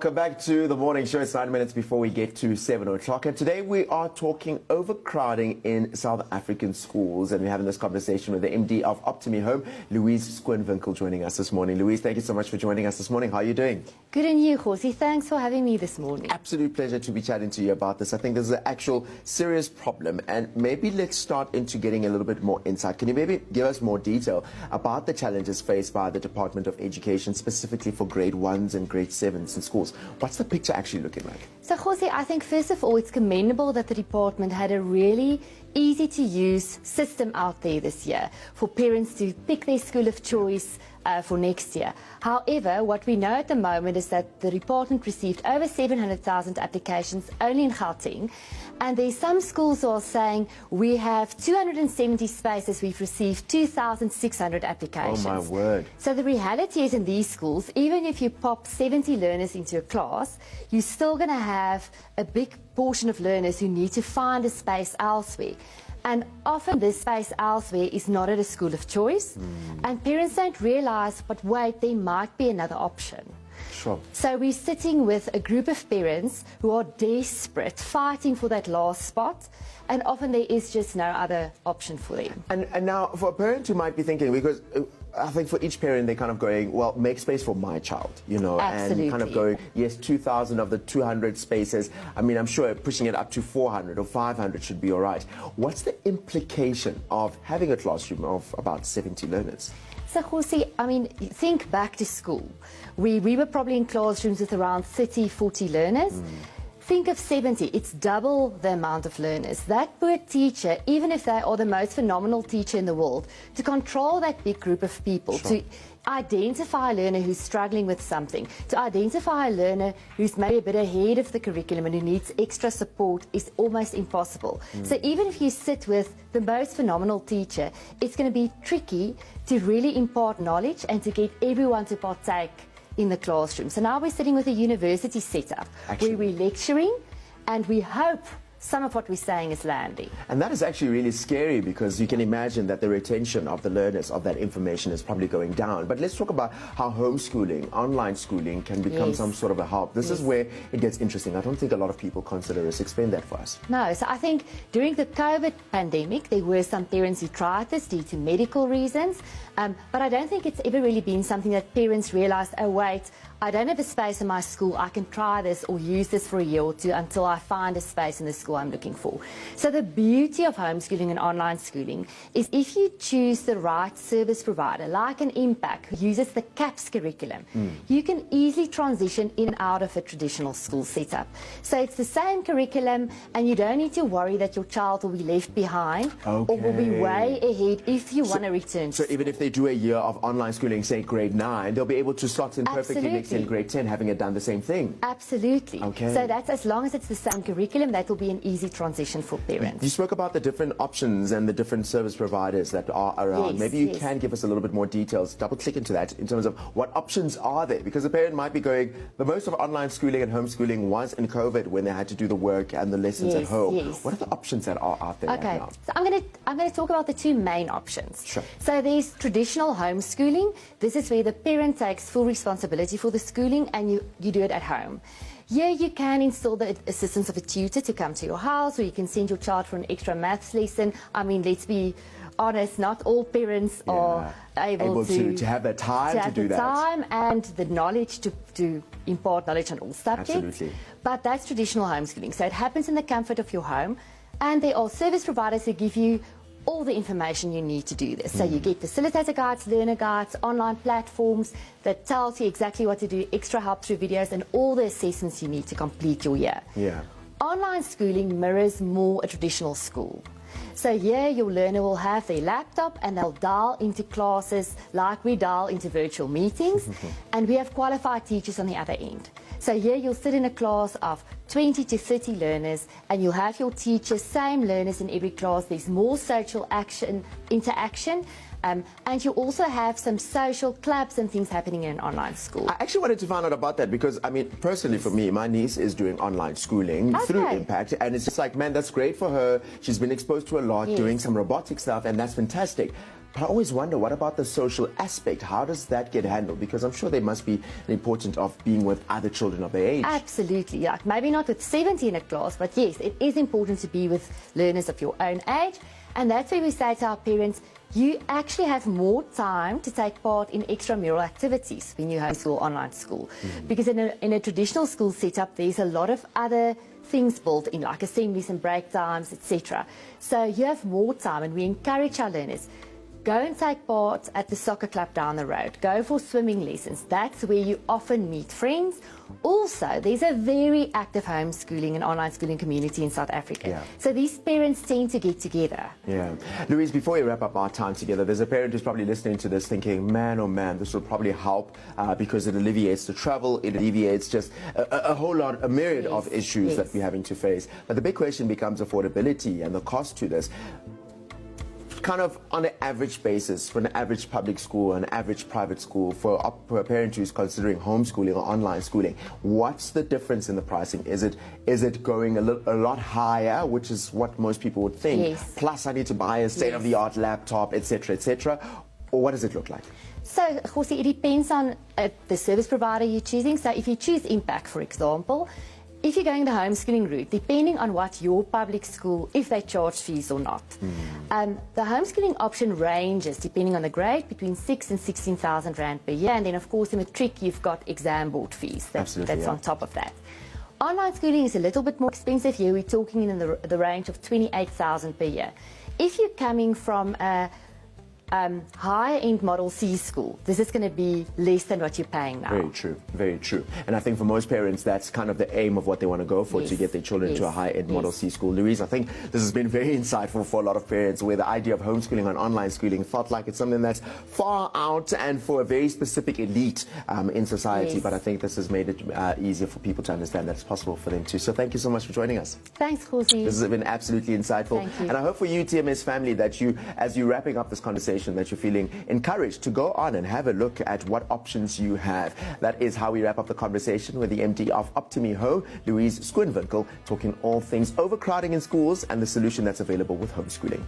Welcome back to the morning show. It's 9 minutes before we get to 7 o'clock. And today we are talking overcrowding in South African schools. And we're having this conversation with the MD of Optimi Home, Louise Schoonwinkel, joining us this morning. Louise, thank you so much for joining us this morning. How are you doing? Good, and you, Kgosi? Thanks for having me this morning. Absolute pleasure to be chatting to you about this. I think this is an actual serious problem. And maybe let's start into getting a little bit more insight. Can you maybe give us more detail about the challenges faced by the Department of Education, specifically for grade 1s and grade 7s in schools? What's the picture actually looking like? So, Kgosi, I think first of all, it's commendable that the department had a really easy-to-use system out there this year for parents to pick their school of choice for next year. However, what we know at the moment is that the department received over 700,000 applications only in Gauteng, and there's some schools who are saying we have 270 spaces, we've received 2,600 applications. Oh my word. So the reality is in these schools, even if you pop 70 learners into a class, you're still going to have a big portion of learners who need to find a space elsewhere. And often this space elsewhere is not at a school of choice, and parents don't realise, but wait, there might be another option. Sure. So we're sitting with a group of parents who are desperate, fighting for that last spot, and often there is just no other option for them. And now, for a parent who might be thinking, because I think for each parent, they're kind of going, well, make space for my child, you know, Absolutely. and kind of going, yes, 2,000 of the 200 spaces. I mean, I'm sure pushing it up to 400 or 500 should be all right. What's the implication of having a classroom of about 70 learners? So, Kgosi, I mean, think back to school. We were probably in classrooms with around 30, 40 learners. Think of 70, it's double the amount of learners. That poor teacher, even if they are the most phenomenal teacher in the world, to control that big group of people, Sure. to identify a learner who's struggling with something, to identify a learner who's maybe a bit ahead of the curriculum and who needs extra support is almost impossible. So even if you sit with the most phenomenal teacher, it's going to be tricky to really impart knowledge and to get everyone to partake in the classroom. So now we're sitting with a university setup where we're lecturing, and we hope some of what we're saying is landing. And that is actually really scary, because you can imagine that the retention of the learners of that information is probably going down. But let's talk about how homeschooling, online schooling, can become some sort of a help. This is where it gets interesting. I don't think a lot of people consider this. Explain that for us. No, so I think during the COVID pandemic, there were some parents who tried this due to medical reasons, but I don't think it's ever really been something that parents realized, oh wait, I don't have a space in my school, I can try this or use this for a year or two until I find a space in the school I'm looking for. So the beauty of homeschooling and online schooling is if you choose the right service provider, like an Impact who uses the CAPS curriculum, you can easily transition in and out of a traditional school setup. So it's the same curriculum, and you don't need to worry that your child will be left behind or will be way ahead if you want to return. So even if they do a year of online schooling, say grade 9, they'll be able to slot in perfectly next in grade 10, having it done the same thing. Absolutely. Okay. So that's, as long as it's the same curriculum, that will be an easy transition for parents. You spoke about the different options and the different service providers that are around. Yes, Maybe you can give us a little bit more details, double click into that in terms of what options are there, because the parent might be going, the most of online schooling and homeschooling was in COVID when they had to do the work and the lessons at home. What are the options that are out there right now? So I'm going to talk about the two main options. Sure. So there's traditional homeschooling. This is where the parent takes full responsibility for the schooling and you do it at home. Here you can install the assistance of a tutor to come to your house, or you can send your child for an extra maths lesson. I mean, let's be honest, not all parents are able to have the time to do that. Time and the knowledge to impart knowledge on all subjects. Absolutely. But that's traditional homeschooling. So it happens in the comfort of your home, and there are service providers who give you all the information you need to do this. So you get facilitator guides, learner guides, online platforms that tells you exactly what to do, extra help through videos, and all the assessments you need to complete your year. Online schooling mirrors more a traditional school. So here your learner will have their laptop and they'll dial into classes like we dial into virtual meetings, and we have qualified teachers on the other end. So here you'll sit in a class of 20 to 30 learners, and you'll have your teachers, same learners in every class. There's more social interaction, and you also have some social clubs and things happening in an online school. I actually wanted to find out about that, because, I mean, personally for me, my niece is doing online schooling through Impact, and it's just like, man, that's great for her. She's been exposed to a lot, doing some robotic stuff, and that's fantastic. But I always wonder, what about the social aspect? How does that get handled? Because I'm sure there must be an importance of being with other children of their age. Absolutely, yeah. Maybe not with 70 in a class, but yes, it is important to be with learners of your own age. And that's where we say to our parents, you actually have more time to take part in extramural activities when you homeschool online school. Because in a traditional school setup, there's a lot of other things built in, like assemblies and break times, etc. So you have more time, and we encourage our learners, go and take part at the soccer club down the road. Go for swimming lessons. That's where you often meet friends. Also, there's a very active homeschooling and online schooling community in South Africa. Yeah. So these parents tend to get together. Yeah. Louise, before we wrap up our time together, there's a parent who's probably listening to this thinking, man, oh man, this will probably help because it alleviates the travel, it alleviates just a whole lot, a myriad of issues that we're having to face. But the big question becomes affordability and the cost to this. Kind of on an average basis, for an average public school, an average private school, for a parent who's considering homeschooling or online schooling, what's the difference in the pricing? Is it going a lot higher, which is what most people would think, Yes. plus I need to buy a state-of-the-art laptop, etc., etc., or what does it look like? So, Kgosi, it depends on the service provider you're choosing. So if you choose Impact, for example, if you're going the homeschooling route, depending on what your public school, if they charge fees or not. The homeschooling option ranges, depending on the grade, between 6,000 and 16,000 Rand per year. And then, of course, in matric, you've got exam board fees. That's on top of that. Online schooling is a little bit more expensive. Here we're talking in the range of 28,000 per year. If you're coming from a higher-end Model C school, this is going to be less than what you're paying now. Very true, very true. And I think for most parents, that's kind of the aim of what they want to go for, to get their children to a high-end Model C school. Louise, I think this has been very insightful for a lot of parents, where the idea of homeschooling and online schooling felt like it's something that's far out and for a very specific elite in society. But I think this has made it easier for people to understand that it's possible for them too. So thank you so much for joining us. Thanks, Kgosi. This has been absolutely insightful. Thank you. And I hope for you, TMS family, that you, as you're wrapping up this conversation, that you're feeling encouraged to go on and have a look at what options you have. That is how we wrap up the conversation with the MD of Optimi Home, Louise Schoonwinkel, talking all things overcrowding in schools and the solution that's available with homeschooling.